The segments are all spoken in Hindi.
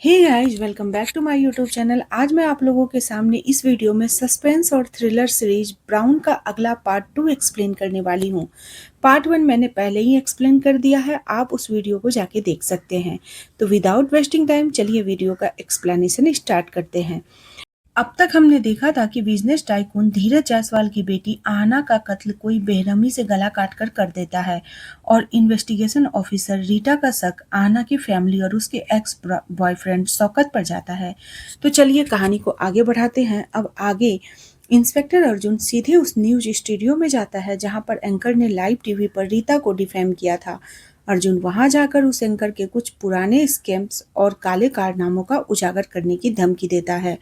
Hey guys, welcome back to my YouTube channel. आज मैं आप लोगों के सामने इस वीडियो में सस्पेंस और थ्रिलर सीरीज ब्राउन का अगला पार्ट 2 एक्सप्लेन करने वाली हूँ। पार्ट 1 मैंने पहले ही एक्सप्लेन कर दिया है, आप उस वीडियो को जाके देख सकते हैं। तो विदाउट वेस्टिंग टाइम चलिए वीडियो का एक्सप्लेनेशन स्टार्ट करते हैं। अब तक हमने देखा था कि बिजनेस टाइकून धीरज जायसवाल की बेटी आहना का कत्ल कोई बेरहमी से गला काटकर कर देता है और इन्वेस्टिगेशन ऑफिसर रीटा का शक आहना की फैमिली और उसके एक्स बॉयफ्रेंड शौकत पर जाता है। तो चलिए कहानी को आगे बढ़ाते हैं। अब आगे इंस्पेक्टर अर्जुन सीधे उस न्यूज स्टूडियो में जाता है जहां पर एंकर ने लाइव टीवी पर रीता को डिफेम किया था। अर्जुन वहां जाकर उस एंकर के कुछ पुराने स्कैम्स और काले कारनामों का उजागर करने की धमकी देता है।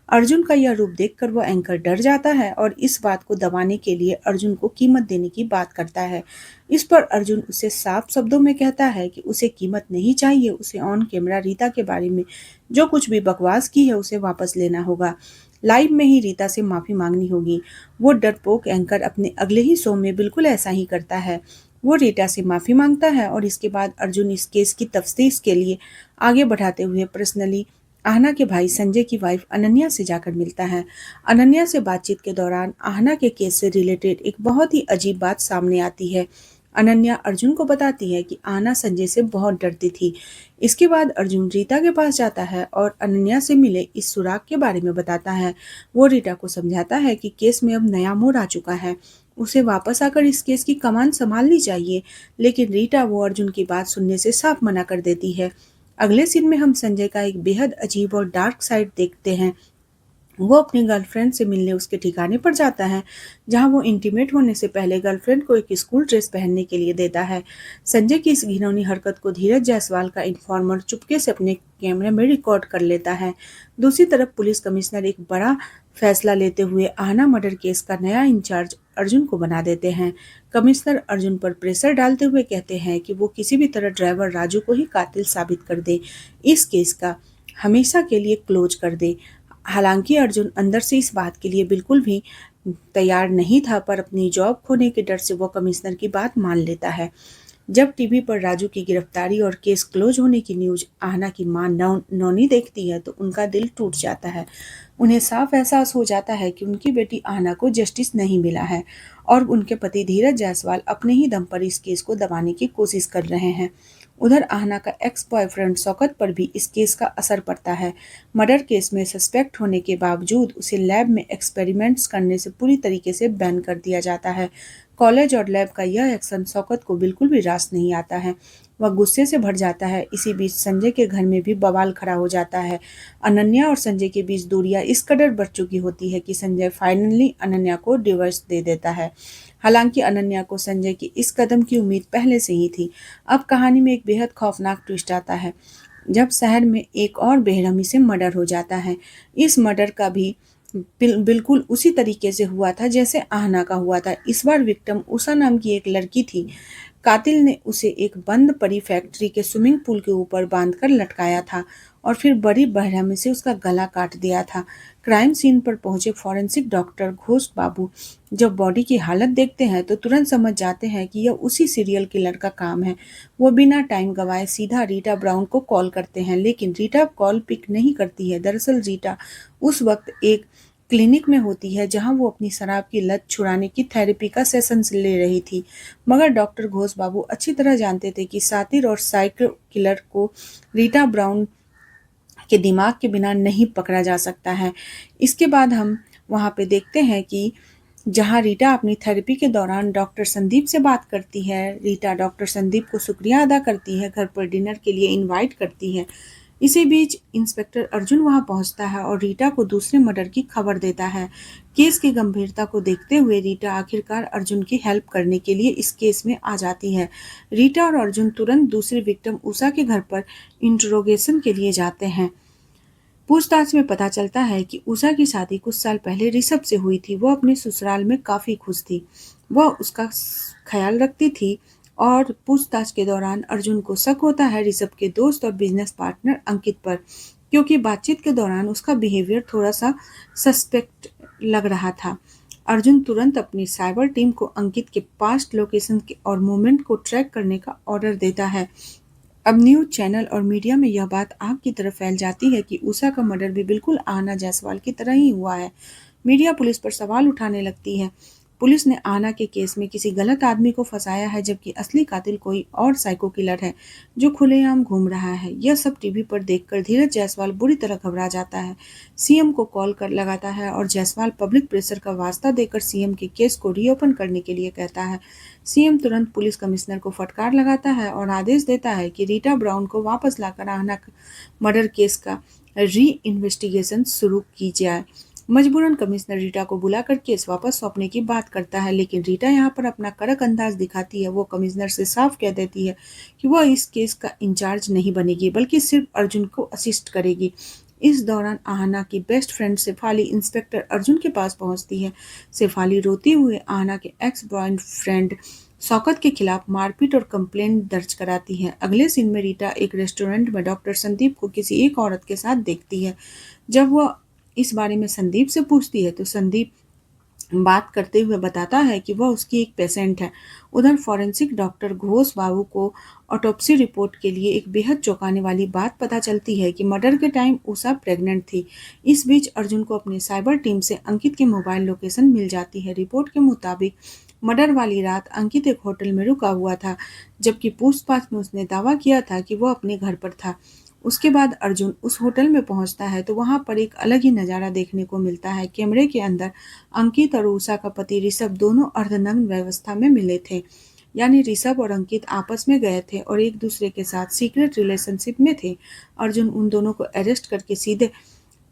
अर्जुन का यह रूप देखकर वह एंकर डर जाता है और इस बात को दबाने के लिए अर्जुन को कीमत देने की बात करता है। इस पर अर्जुन उसे साफ शब्दों में कहता है कि उसे कीमत नहीं चाहिए, उसे ऑन कैमरा रीता के बारे में जो कुछ भी बकवास की है उसे वापस लेना होगा। लाइव में ही रीता से माफी मांगनी होगी। वो डरपोक एंकर अपने अगले ही शो में बिल्कुल ऐसा ही करता है। वो रीटा से माफी मांगता है और इसके बाद अर्जुन इस केस की तफ्तीश के लिए आगे बढ़ाते हुए पर्सनली आहना के भाई संजय की वाइफ अनन्या से जाकर मिलता है। अनन्या से बातचीत के दौरान आहना के केस से रिलेटेड एक बहुत ही अजीब बात सामने आती है। अनन्या अर्जुन को बताती है कि आहना संजय से बहुत डरती थी। इसके बाद अर्जुन रीता के पास जाता है और अनन्या से मिले इस सुराग के बारे में बताता है। वो रीटा को समझाता है कि केस में अब नया मोड़ आ चुका है, उसे वापस आकर इस केस की कमान संभालनी चाहिए, लेकिन रीटा वो अर्जुन की बात सुनने से साफ मना कर देती है। अगले सीन में हम संजय का एक बेहद अजीब और डार्क साइड देखते हैं। वो अपनी गर्लफ्रेंड से मिलने उसके ठिकाने पर जाता है, जहां वो इंटीमेट होने से पहले गर्लफ्रेंड को एक स्कूल ड्रेस पहनने के लिए देता है। संजय की इस घिनौनी हरकत को धीरज जायसवाल का इन्फॉर्मर चुपके से अपने कैमरे में रिकॉर्ड कर लेता है। दूसरी तरफ पुलिस कमिश्नर एक बड़ा फैसला लेते हुए आहना मर्डर केस का नया इंचार्ज अर्जुन को बना देते हैं। कमिश्नर अर्जुन पर प्रेशर डालते हुए कहते हैं कि वो किसी भी तरह ड्राइवर राजू को ही कातिल साबित कर दे, इस केस का हमेशा के लिए क्लोज कर दे। हालांकि अर्जुन अंदर से इस बात के लिए बिल्कुल भी तैयार नहीं था, पर अपनी जॉब खोने के डर से वो कमिश्नर की बात मान लेता है। जब टीवी पर राजू की गिरफ्तारी और केस क्लोज होने की न्यूज आहना की मां नौनी देखती है तो उनका दिल टूट जाता है। उन्हें साफ एहसास हो जाता है कि उनकी बेटी आहना को जस्टिस नहीं मिला है और उनके पति धीरज जायसवाल अपने ही दम पर इस केस को दबाने की कोशिश कर रहे हैं। उधर आहना का एक्स बॉयफ्रेंड शौकत पर भी इस केस का असर पड़ता है। मर्डर केस में सस्पेक्ट होने के बावजूद उसे लैब में एक्सपेरिमेंट्स करने से पूरी तरीके से बैन कर दिया जाता है। कॉलेज और लैब का यह एक्शन शौकत को बिल्कुल भी रास नहीं आता है। वह गुस्से से भर जाता है। इसी बीच संजय के घर में भी बवाल खड़ा हो जाता है। अनन्या और संजय के बीच दूरियां इस कदर बढ़ चुकी होती है कि संजय फाइनली अनन्या को डिवोर्स दे देता है। हालांकि अनन्या को संजय की इस कदम की उम्मीद पहले से ही थी। अब कहानी में एक बेहद खौफनाक ट्विस्ट आता है जब शहर में एक और बेरहमी से मर्डर हो जाता है। इस मर्डर का भी बिल्कुल उसी तरीके से हुआ था जैसे आहना का हुआ था। इस बार विक्टिम उषा नाम की एक लड़की थी। कातिल ने उसे एक बंद पड़ी फैक्ट्री के स्विमिंग पूल के ऊपर बांधकर लटकाया था और फिर बड़ी बेरहमी से उसका गला काट दिया था। क्राइम सीन पर पहुंचे फॉरेंसिक डॉक्टर घोष बाबू जब बॉडी की हालत देखते हैं तो तुरंत समझ जाते हैं कि यह उसी सीरियल किलर का काम है। वो बिना टाइम गवाए सीधा रीटा ब्राउन को कॉल करते हैं, लेकिन रीटा कॉल पिक नहीं करती है। दरअसल रीटा उस वक्त एक क्लिनिक में होती है जहां वो अपनी शराब की लत छुड़ाने की थेरेपी का सेशन ले रही थी। मगर डॉक्टर घोष बाबू अच्छी तरह जानते थे कि सातिर और साइकिल किलर को रीटा ब्राउन के दिमाग के बिना नहीं पकड़ा जा सकता है। इसके बाद हम वहां पे देखते हैं कि जहां रीटा अपनी थेरेपी के दौरान डॉक्टर संदीप से बात करती है। रीटा डॉक्टर संदीप को शुक्रिया अदा करती है, घर पर डिनर के लिए इनवाइट करती है। इसी बीच इंस्पेक्टर अर्जुन वहां पहुंचता है और रीटा को दूसरे मर्डर की खबर देता है। केस की गंभीरता को देखते हुए रीटा आखिरकार अर्जुन की हेल्प करने के लिए इस केस में आ जाती है। रीटा और अर्जुन तुरंत दूसरी विक्टिम उषा के घर पर इंट्रोगेशन के लिए जाते हैं। पूछताछ में पता चलता है कि उषा की शादी कुछ साल पहले ऋषभ से हुई थी। वो अपने ससुराल में काफी खुश थी। वह उसका ख्याल रखती थी और पूछताछ के दौरान अर्जुन को शक होता है ऋषभ के दोस्त और बिजनेस पार्टनर अंकित पर, क्योंकि बातचीत के दौरान उसका बिहेवियर थोड़ा सा सस्पेक्ट लग रहा था। अर्जुन तुरंत अपनी साइबर टीम को अंकित के पास्ट लोकेशन और मूवमेंट को ट्रैक करने का ऑर्डर देता है। अब न्यूज़ चैनल और मीडिया में यह बात आग की तरह फैल जाती है कि उषा का मर्डर भी बिल्कुल आहना जायसवाल की तरह ही हुआ है। मीडिया पुलिस पर सवाल उठाने लगती है। पुलिस ने आहना के केस में किसी गलत आदमी को फंसाया है, जबकि असली कातिल कोई और साइको किलर है जो खुलेआम घूम रहा है। यह सब टीवी पर देखकर धीरज जायसवाल बुरी तरह घबरा जाता है। सीएम को कॉल कर लगाता है और जायसवाल पब्लिक प्रेशर का वास्ता देकर सीएम के केस को रीओपन करने के लिए कहता है। सीएम तुरंत पुलिस कमिश्नर को फटकार लगाता है और आदेश देता है कि रीटा ब्राउन को वापस लाकर आहना मर्डर केस का री इन्वेस्टिगेशन शुरू की जाए। मजबूरन कमिश्नर रीटा को बुलाकर केस वापस सौंपने की बात करता है, लेकिन रीटा यहाँ पर अपना कड़क अंदाज दिखाती है। वो कमिश्नर से साफ कह देती है कि वह इस केस का इंचार्ज नहीं बनेगी, बल्कि सिर्फ अर्जुन को असिस्ट करेगी। इस दौरान आहना की best friend Shefali inspector Arjun के पास पहुंचती है। शेफाली रोते हुए आहना के एक्स बॉयफ्रेंड शौकत के खिलाफ मारपीट और कंप्लेंट दर्ज कराती है। अगले सीन में रीटा एक रेस्टोरेंट में डॉक्टर संदीप को किसी एक औरत के साथ देखती है। जब वह इस बारे में संदीप से पूछती है तो संदीप बात करते हुए बताता है कि वह उसकी एक पेशेंट है। उधर फॉरेंसिक डॉक्टर घोष बाबू को ऑटोप्सी रिपोर्ट के लिए एक बेहद चौंकाने वाली बात पता चलती है कि मर्डर के टाइम उषा प्रेग्नेंट थी। इस बीच अर्जुन को अपनी साइबर टीम से अंकित की मोबाइल लोकेशन मिल जाती है। रिपोर्ट के मुताबिक मर्डर वाली रात अंकित एक होटल में रुका हुआ था, जबकि पूछताछ में उसने दावा किया था कि वह अपने घर पर था। उसके बाद अर्जुन उस होटल में पहुंचता है तो वहां पर एक अलग ही नज़ारा देखने को मिलता है। कैमरे के अंदर अंकित और उषा का पति ऋषभ दोनों अर्धनग्न व्यवस्था में मिले थे। यानी ऋषभ और अंकित आपस में गए थे और एक दूसरे के साथ सीक्रेट रिलेशनशिप में थे। अर्जुन उन दोनों को अरेस्ट करके सीधे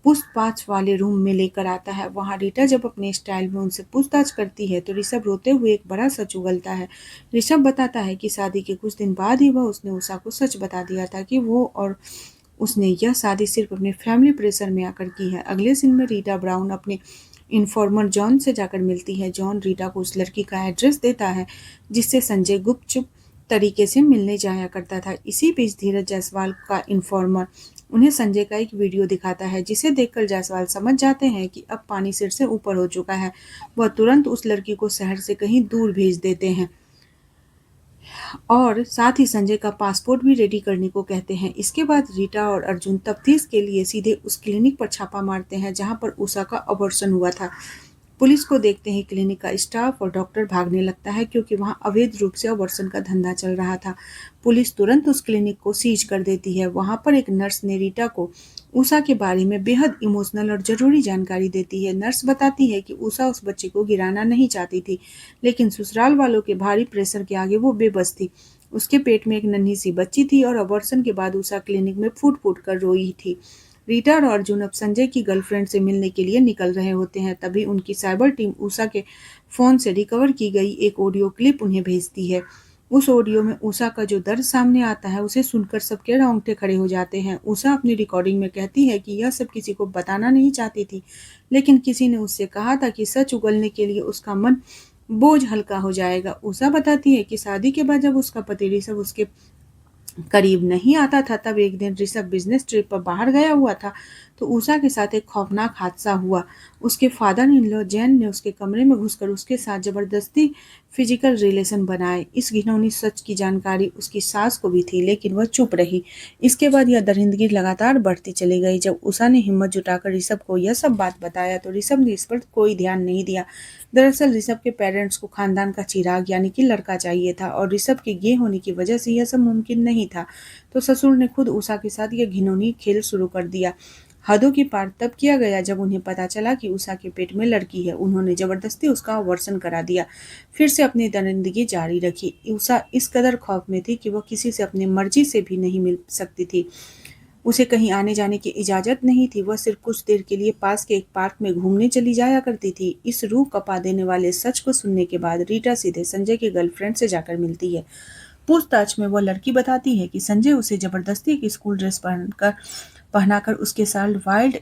पूछताछ वाले रूम में लेकर आता है। वहां रीटा जब अपने स्टाइल में उनसे पूछताछ करती है तो ऋषभ रोते हुए एक बड़ा सच उगलता है। ऋषभ बताता है कि शादी के कुछ दिन बाद ही वह उसने उषा को सच बता दिया था कि वो और उसने यह शादी सिर्फ अपने फैमिली प्रेशर में आकर की है। अगले सीन में रीटा ब्राउन अपने इन्फॉर्मर जॉन से जाकर मिलती है। जॉन रीटा को उस लड़की का एड्रेस देता है जिससे संजय गुपचुप तरीके से मिलने जाया करता था। इसी बीच धीरज जायसवाल का इन्फॉर्मर उन्हें संजय का एक वीडियो दिखाता है, जिसे देखकर जायसवाल समझ जाते हैं कि अब पानी सिर से ऊपर हो चुका है। वह तुरंत उस लड़की को शहर से कहीं दूर भेज देते हैं और साथ ही संजय का पासपोर्ट भी रेडी करने को कहते हैं। इसके बाद रीटा और अर्जुन तफ्तीश के लिए सीधे उस क्लिनिक पर छापा मारते हैं जहां पर उषा का अबॉर्शन हुआ था। पुलिस को देखते ही क्लिनिक का स्टाफ और डॉक्टर भागने लगता है, क्योंकि वहां अवैध रूप से अबॉर्शन का धंधा चल रहा था। पुलिस तुरंत उस क्लिनिक को सीज कर देती है। वहां पर एक नर्स ने रीटा को उषा के बारे में बेहद इमोशनल और जरूरी जानकारी देती है। नर्स बताती है कि उषा उस बच्चे को गिराना नहीं चाहती थी, लेकिन ससुराल वालों के भारी प्रेशर के आगे वो बेबस थी। उसके पेट में एक नन्ही सी बच्ची थी और अबॉर्शन के बाद उषा क्लिनिक में फूट फूट कर रोई थी। रीटा और अर्जुन अब संजय की गर्लफ्रेंड से मिलने के लिए निकल रहे होते हैं। तभी उनकी साइबर टीम उषा के फोन से रिकवर की गई एक ऑडियो क्लिप उन्हें भेजती है। उस ऑडियो में उषा का जो दर्द सामने आता है, उसे सुनकर सबके रोंगटे खड़े हो जाते हैं। उषा अपनी रिकॉर्डिंग में कहती है कि यह सब किसी को बताना नहीं चाहती थी, लेकिन किसी ने उससे कहा था कि सच उगलने के लिए उसका मन बोझ हल्का हो जाएगा। उषा बताती है कि शादी के बाद जब उसका पति ऋषभ उसके करीब नहीं आता था, तब एक दिन ऋषभ बिजनेस ट्रिप पर बाहर गया हुआ था तो उषा के साथ एक खौफनाक हादसा हुआ। उसके फादर इन लॉ जैन ने उसके कमरे में घुसकर उसके साथ जबरदस्ती फिजिकल रिलेशन बनाए। इस घिनौनी सच की जानकारी उसकी सास को भी थी, लेकिन वह चुप रही। इसके बाद यह दरिंदगी लगातार बढ़ती चली गई। जब उषा ने हिम्मत जुटाकर ऋषभ को यह सब बात बताया तो ऋषभ ने इस पर कोई ध्यान नहीं दिया। दरअसल ऋषभ के पेरेंट्स को खानदान का चिराग यानी कि लड़का चाहिए था और ऋषभ के गे होने की वजह से यह सब मुमकिन नहीं था। तो ससुर ने खुद उषा के साथ यह घिनौनी खेल शुरू कर दिया। हदों की पार तब किया गया जब उन्हें पता चला कि उषा के पेट में लड़की है। उन्होंने जबरदस्ती उसका अबॉर्शन करा दिया, फिर से अपनी दरिंदगी जारी रखी। उषा इस कदर खौफ में थी कि वह किसी से अपनी मर्जी से भी नहीं मिल सकती थी। उसे कहीं आने जाने की इजाजत नहीं थी। वह सिर्फ कुछ देर के लिए पास के एक पार्क में घूमने चली जाया करती थी। इस रूह कपा देने वाले सच को सुनने के बाद रीटा सीधे संजय के गर्लफ्रेंड से जाकर मिलती है। पूछताछ में वह लड़की बताती है कि संजय उसे जबरदस्ती एक स्कूल ड्रेस पहनाकर उसके साथ वाइल्ड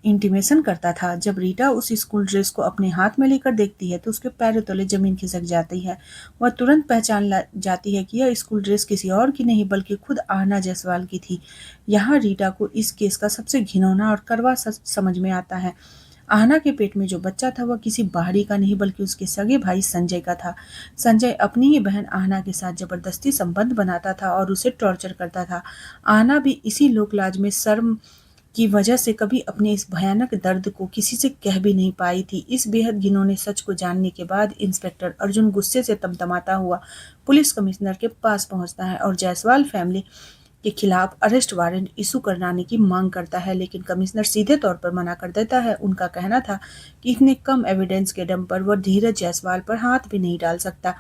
इंटीमेशन करता था। जब रीटा उस स्कूल ड्रेस को अपने हाथ में लेकर देखती है तो उसके पैरों तले जमीन खिसक जाती है। वह तुरंत पहचान जाती है कि यह स्कूल ड्रेस किसी और की नहीं बल्कि खुद आहना जायसवाल की थी। यहाँ रीटा को इस केस का सबसे घिनौना और कड़वा सच समझ में आता है। आहना के पेट में जो बच्चा था वह किसी बाहरी का नहीं बल्कि उसके सगे भाई संजय का था। संजय अपनी ही बहन आहना के साथ जबरदस्ती संबंध बनाता था और उसे टॉर्चर करता था। आहना भी इसी लोकलाज में शर्म की वजह से कभी अपने इस भयानक दर्द को किसी से कह भी नहीं पाई थी। इस बेहद घिनौने सच को जानने के बाद इंस्पेक्टर अर्जुन गुस्से से तमतमाता हुआ पुलिस कमिश्नर के पास पहुंचता है और जायसवाल फैमिली के खिलाफ अरेस्ट वारंट इशू कराने की मांग करता है, लेकिन कमिश्नर सीधे तौर पर मना कर देता है। उनका कहना था कि इतने कम एविडेंस के दम पर वह धीरज जायसवाल पर हाथ भी नहीं डाल सकता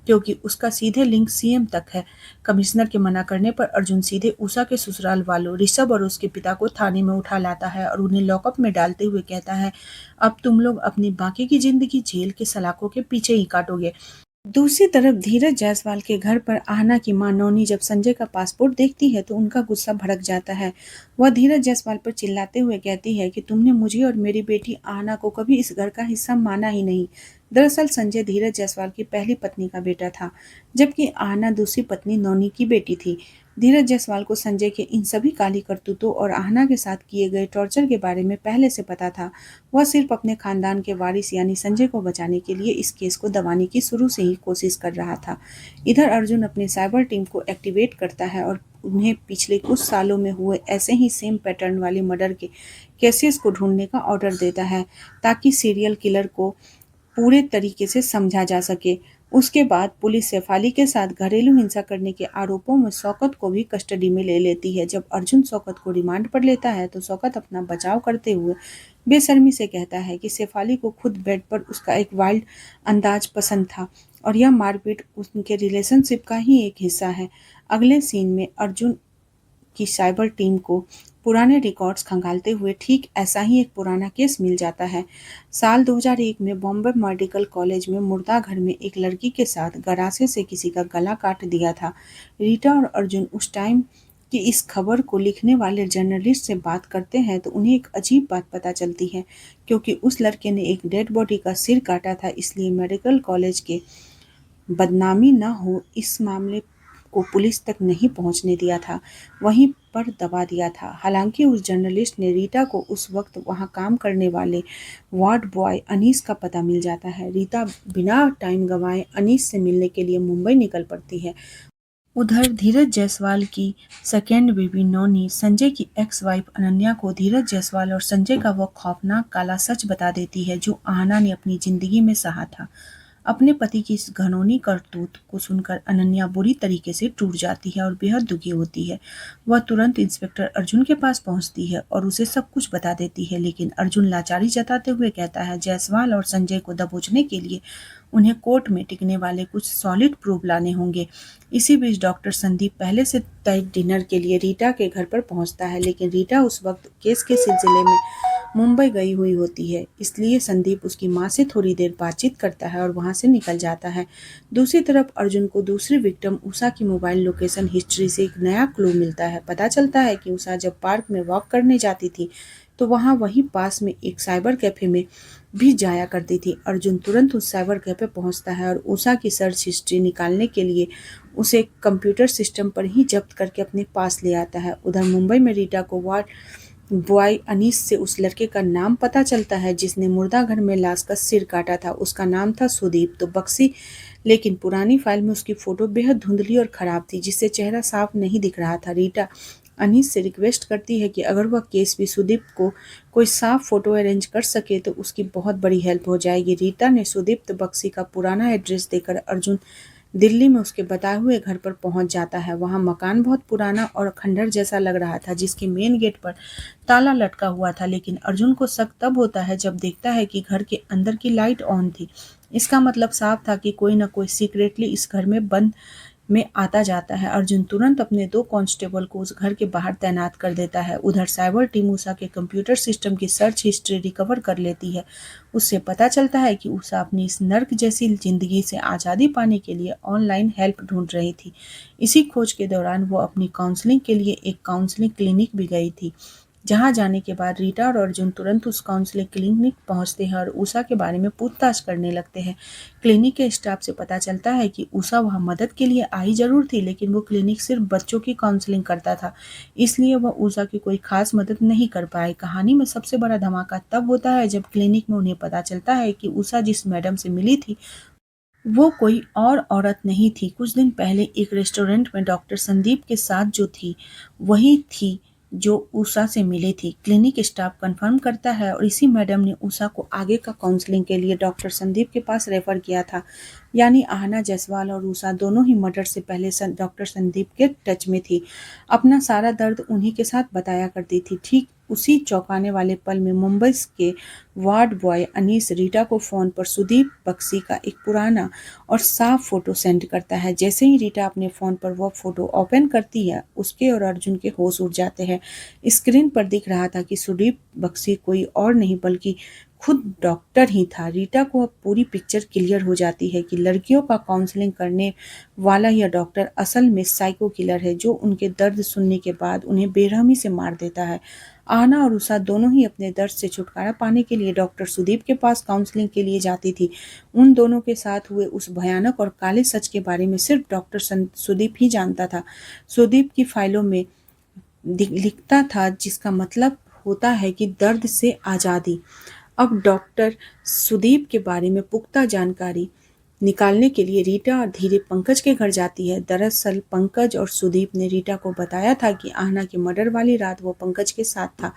क्योंकि उसका सीधे लिंक सीएम तक है। कमिश्नर के मना करने पर अर्जुन सीधे उषा के ससुराल वालों ऋषभ और उसके पिता को थाने में उठा लाता है और उन्हें लॉकअप में डालते हुए कहता है, अब तुम लोग अपनी बाकी की जिंदगी जेल के सलाखों के पीछे ही काटोगे। दूसरी तरफ धीरज जायसवाल के घर पर आहना की मां नौनी जब संजय का पासपोर्ट देखती है तो उनका गुस्सा भड़क जाता है। वह धीरज जायसवाल पर चिल्लाते हुए कहती है कि तुमने मुझे और मेरी बेटी आहना को कभी इस घर का हिस्सा माना ही नहीं। दरअसल संजय धीरज जायसवाल की पहली पत्नी का बेटा था, जबकि आहना दूसरी पत्नी नौनी की बेटी थी। धीरज जायसवाल को संजय के इन सभी काली करतूतों और आहना के साथ किए गए टॉर्चर के बारे में पहले से पता था। वह सिर्फ अपने खानदान के वारिस यानी संजय को बचाने के लिए इस केस को दबाने की शुरू से ही कोशिश कर रहा था। इधर अर्जुन अपने साइबर टीम को एक्टिवेट करता है और उन्हें पिछले कुछ सालों में हुए ऐसे ही सेम पैटर्न वाले मर्डर के केसेस को ढूंढने का ऑर्डर देता है ताकि सीरियल किलर को पूरे तरीके से समझा जा सके। उसके बाद पुलिस शेफाली के साथ घरेलू हिंसा करने के आरोपों में शौकत को भी कस्टडी में ले लेती है। जब अर्जुन शौकत को रिमांड पर लेता है तो शौकत अपना बचाव करते हुए बेशर्मी से कहता है कि शेफाली को खुद बेड पर उसका एक वाइल्ड अंदाज पसंद था और यह मारपीट उनके रिलेशनशिप का ही एक हिस्सा है। अगले सीन में अर्जुन की साइबर टीम को पुराने रिकॉर्ड्स खंगालते हुए ठीक ऐसा ही एक पुराना केस मिल जाता है। साल 2001 में बॉम्बे मेडिकल कॉलेज में मुर्दा घर में एक लड़की के साथ गरासे से किसी का गला काट दिया था। रीटा और अर्जुन उस टाइम की इस खबर को लिखने वाले जर्नलिस्ट से बात करते हैं तो उन्हें एक अजीब बात पता चलती है, क्योंकि उस लड़के ने एक डेड बॉडी का सिर काटा था, इसलिए मेडिकल कॉलेज के बदनामी न हो इस मामले को पुलिस तक नहीं पहुंचने दिया था, वहीं पर दबा दिया था। हालांकि उस जर्नलिस्ट ने रीटा को उस वक्त वहां काम करने वाले वार्ड बॉय अनीस का पता मिल जाता है। रीटा बिना टाइम गंवाए अनीस से मिलने के लिए मुंबई निकल पड़ती है। उधर धीरज जायसवाल की सेकेंड बेबी नौनी संजय की एक्स वाइफ अनन्या को धीरज जायसवाल और संजय का वो खौफनाक काला सच बता देती है जो आहना ने अपनी जिंदगी में सहा था। अपने पति की इस घिनौनी करतूत को सुनकर अनन्या बुरी तरीके से टूट जाती है और बेहद दुखी होती है। वह तुरंत इंस्पेक्टर अर्जुन के पास पहुंचती है और उसे सब कुछ बता देती है, लेकिन अर्जुन लाचारी जताते हुए कहता है जायसवाल और संजय को दबोचने के लिए उन्हें कोर्ट में टिकने वाले कुछ सॉलिड प्रूफ लाने होंगे। इसी बीच डॉक्टर संदीप पहले से तय डिनर के लिए रीटा के घर पर पहुंचता है, लेकिन रीटा उस वक्त केस के सिलसिले में मुंबई गई हुई होती है, इसलिए संदीप उसकी मां से थोड़ी देर बातचीत करता है और वहां से निकल जाता है। दूसरी तरफ अर्जुन को दूसरी विक्टिम उषा की मोबाइल लोकेशन हिस्ट्री से एक नया क्लू मिलता है। पता चलता है कि उषा जब पार्क में वॉक करने जाती थी तो वहां वहीं पास में एक साइबर कैफे में भी जाया करती थी। अर्जुन तुरंत उस साइबर कैफे पहुंचता है और उषा की सर्च हिस्ट्री निकालने के लिए उसे कंप्यूटर सिस्टम पर ही जब्त करके अपने पास ले आता है। उधर मुंबई में रीटा को वार्ड बॉय अनीस से उस लड़के का नाम पता चलता है जिसने मुर्दा घर में लाश का सिर काटा था। उसका नाम था सुदीप तो बक्सी, लेकिन पुरानी फाइल में उसकी फोटो बेहद धुंधली और खराब थी जिससे चेहरा साफ नहीं दिख रहा था। रीटा अनीस से रिक्वेस्ट करती है कि अगर वह केस भी सुदीप को कोई साफ फोटो अरेंज कर सके तो उसकी बहुत बड़ी हेल्प हो जाएगी। रीटा ने सुदीप बक्सी का पुराना एड्रेस देकर अर्जुन दिल्ली में उसके बताए हुए घर पर पहुंच जाता है। वहां मकान बहुत पुराना और खंडर जैसा लग रहा था जिसके मेन गेट पर ताला लटका हुआ था, लेकिन अर्जुन को शक तब होता है जब देखता है कि घर के अंदर की लाइट ऑन थी। इसका मतलब साफ था कि कोई न कोई सीक्रेटली इस घर में बंद में आता जाता है। अर्जुन तुरंत अपने 2 कांस्टेबल को उस घर के बाहर तैनात कर देता है। उधर साइबर टीम उषा के कंप्यूटर सिस्टम की सर्च हिस्ट्री रिकवर कर लेती है। उससे पता चलता है कि उषा अपनी इस नर्क जैसी जिंदगी से आज़ादी पाने के लिए ऑनलाइन हेल्प ढूंढ रही थी। इसी खोज के दौरान वो अपनी काउंसलिंग के लिए एक काउंसलिंग क्लिनिक भी गई थी। जहां जाने के बाद रीटा और अर्जुन तुरंत उस काउंसलिंग क्लिनिक पहुंचते हैं और उषा के बारे में पूछताछ करने लगते हैं। क्लिनिक के स्टाफ से पता चलता है कि उषा वहां मदद के लिए आई जरूर थी, लेकिन वो क्लिनिक सिर्फ बच्चों की काउंसलिंग करता था, इसलिए वह उषा की कोई खास मदद नहीं कर पाए। कहानी में सबसे बड़ा धमाका तब होता है जब क्लिनिक में उन्हें पता चलता है कि उषा जिस मैडम से मिली थी वो कोई और औरत नहीं थी। कुछ दिन पहले एक रेस्टोरेंट में डॉक्टर संदीप के साथ जो थी वही थी जो उषा से मिली थी। क्लिनिक स्टाफ कंफर्म करता है और इसी मैडम ने उषा को आगे का काउंसलिंग के लिए डॉक्टर संदीप के पास रेफर किया था। यानी आहना जायसवाल और उषा दोनों ही मर्डर से पहले डॉक्टर संदीप के टच में थी। अपना सारा दर्द उन्हीं के साथ बताया करती थी। ठीक उसी चौंकाने वाले पल में मुंबई के वार्ड बॉय अनीस रीटा को फोन पर सुदीप बख्शी का एक पुराना और साफ फोटो सेंड करता है। जैसे ही रीटा अपने फोन पर वह फोटो ओपन करती है, उसके और अर्जुन के होश उड़ जाते हैं। स्क्रीन पर दिख रहा था कि सुदीप बख्शी कोई और नहीं बल्कि खुद डॉक्टर ही था। रीटा को अब पूरी पिक्चर क्लियर हो जाती है कि लड़कियों का काउंसलिंग करने वाला यह डॉक्टर असल में साइको किलर है, जो उनके दर्द सुनने के बाद उन्हें बेरहमी से मार देता है। आहना और उषा दोनों ही अपने दर्द से छुटकारा पाने के लिए डॉक्टर सुदीप के पास काउंसलिंग के लिए जाती थी। उन दोनों के साथ हुए उस भयानक और काले सच के बारे में सिर्फ डॉक्टर सुदीप ही जानता था। सुदीप की फाइलों में लिखता था, जिसका मतलब होता है कि दर्द से आज़ादी। अब डॉक्टर सुदीप के बारे में पुख्ता जानकारी निकालने के लिए रीटा और धीरे पंकज के घर जाती है। दरअसल पंकज और सुदीप ने रीटा को बताया था कि आहना के मर्डर वाली रात वो पंकज के साथ था।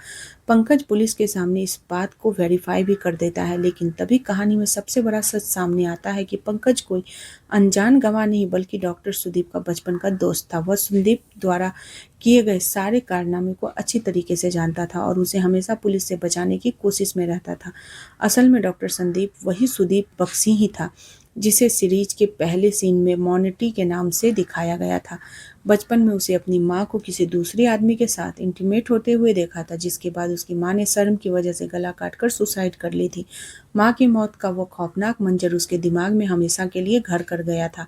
पंकज पुलिस के सामने इस बात को वेरीफाई भी कर देता है, लेकिन तभी कहानी में सबसे बड़ा सच सामने आता है कि पंकज कोई अनजान गवाह नहीं बल्कि डॉक्टर सुदीप का बचपन का दोस्त था। वह सुदीप द्वारा किए गए सारे कारनामे को अच्छी तरीके से जानता था और उसे हमेशा पुलिस से बचाने की कोशिश में रहता था। असल में डॉक्टर संदीप वही सुदीप बख्शी ही था जिसे सीरीज के पहले सीन में मोनिटी के नाम से दिखाया गया था। बचपन में उसे अपनी माँ को किसी दूसरे आदमी के साथ इंटीमेट होते हुए देखा था, जिसके बाद उसकी माँ ने शर्म की वजह से गला काटकर सुसाइड कर ली थी। माँ की मौत का वो खौफनाक मंजर उसके दिमाग में हमेशा के लिए घर कर गया था।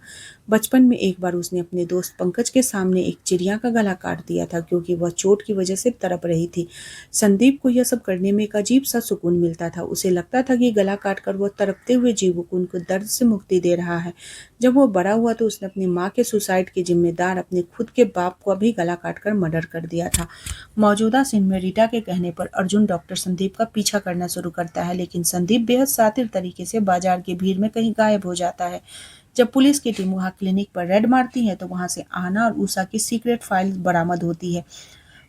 बचपन में एक बार उसने अपने दोस्त पंकज के सामने एक चिड़िया का गला काट दिया था, क्योंकि वह चोट की वजह से तड़प रही थी। संदीप को यह सब करने में एक अजीब सा सुकून मिलता था। उसे लगता था कि गला काटकर वह तड़पते हुए जीवों को उनको दर्द से मुक्ति दे रहा है। जब वो बड़ा हुआ तो उसने अपनी माँ के सुसाइड के जिम्मेदार अपने खुद के बाप को भी गला काटकर मर्डर कर दिया था। मौजूदा सीन में रीटा के कहने पर अर्जुन डॉक्टर संदीप का पीछा करना शुरू करता है, लेकिन संदीप बेहद शातिर तरीके से बाजार की भीड़ में कहीं गायब हो जाता है। जब पुलिस की टीम वहां क्लिनिक पर रेड मारती है तो वहां से आहना और उषा की सीक्रेट फाइल बरामद होती है।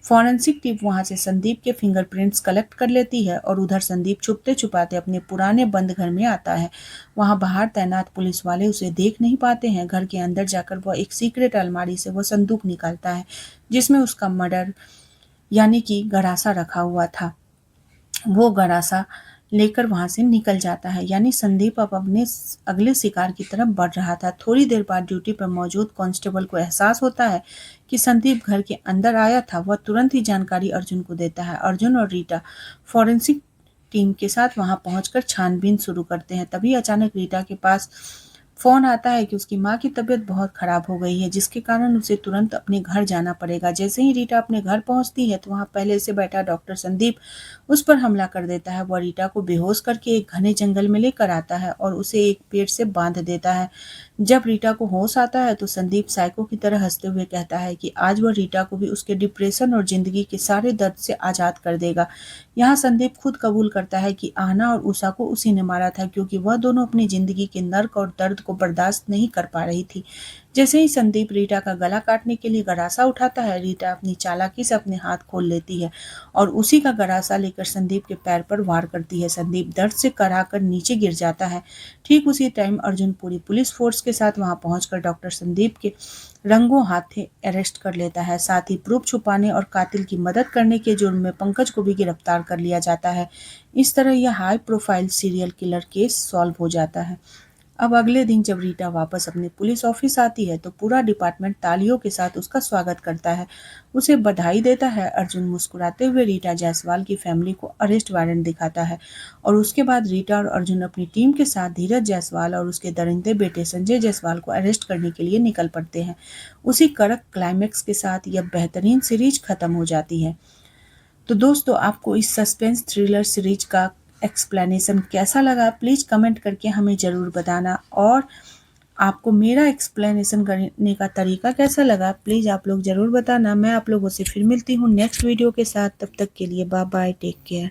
फॉरेंसिक टीम वहां से संदीप के फिंगरप्रिंट्स कलेक्ट कर लेती है और उधर संदीप छुपते छुपाते अपने पुराने बंद घर में आता है। वहां बाहर तैनात पुलिस वाले उसे देख नहीं पाते हैं। घर के अंदर जाकर वह एक सीक्रेट अलमारी से वह संदूक निकालता है जिसमें उसका मर्डर यानी कि गरासा रखा हुआ था। वो गरासा लेकर वहां से निकल जाता है। यानी संदीप अब अपने अगले शिकार की तरफ बढ़ रहा था। थोड़ी देर बाद ड्यूटी पर मौजूद कांस्टेबल को एहसास होता है कि संदीप घर के अंदर आया था। वह तुरंत ही जानकारी अर्जुन को देता है। अर्जुन और रीटा फॉरेंसिक टीम के साथ वहां पहुंचकर छानबीन शुरू करते हैं। तभी अचानक रीटा के पास फोन आता है कि उसकी माँ की तबीयत बहुत खराब हो गई है, जिसके कारण उसे तुरंत अपने घर जाना पड़ेगा। जैसे ही रीटा अपने घर पहुंचती है तो वहां पहले से बैठा डॉक्टर संदीप उस पर हमला कर देता है। वह रीटा को बेहोश करके एक घने जंगल में लेकर आता है और उसे एक पेड़ से बांध देता है। जब रीटा को होश आता है तो संदीप साइको की तरह हंसते हुए कहता है कि आज वह रीटा को भी उसके डिप्रेशन और जिंदगी के सारे दर्द से आजाद कर देगा। यहाँ संदीप खुद कबूल करता है कि आहना और उषा को उसी ने मारा था, क्योंकि वह दोनों अपनी जिंदगी के नर्क और दर्द को बर्दाश्त नहीं कर पा रही थी। जैसे ही संदीप रीटा का गला काटने के लिए गरासा उठाता है, रीटा अपनी चालाकी से अपने हाथ खोल लेती है और उसी का गरासा लेकर संदीप के पैर पर वार करती है। संदीप दर्द से कराकर नीचे गिर जाता है। ठीक उसी टाइम अर्जुन पूरी पुलिस फोर्स के साथ वहां पहुंचकर डॉक्टर संदीप के रंगों हाथे अरेस्ट कर लेता है। साथ ही प्रूफ छुपाने और कातिल की मदद करने के जुर्म में पंकज को भी गिरफ्तार कर लिया जाता है। इस तरह यह high profile serial killer case solve हो जाता है। अब अगले दिन जब रीटा वापस अपने पुलिस ऑफिस आती है तो पूरा डिपार्टमेंट तालियों के साथ उसका स्वागत करता है, उसे बधाई देता है। अर्जुन मुस्कुराते हुए रीटा जायसवाल की फैमिली को अरेस्ट वारंट दिखाता है और उसके बाद रीटा और अर्जुन अपनी टीम के साथ धीरज जायसवाल और उसके दरिंदे बेटे संजय जायसवाल को अरेस्ट करने के लिए निकल पड़ते हैं। उसी कड़क क्लाइमेक्स के साथ यह बेहतरीन सीरीज खत्म हो जाती है। तो दोस्तों, आपको इस सस्पेंस थ्रिलर सीरीज का एक्सप्लेनेशन कैसा लगा, प्लीज़ कमेंट करके हमें ज़रूर बताना। और आपको मेरा एक्सप्लेनेशन करने का तरीका कैसा लगा, प्लीज़ आप लोग ज़रूर बताना। मैं आप लोगों से फिर मिलती हूँ नेक्स्ट वीडियो के साथ। तब तक के लिए बाय बाय, टेक केयर।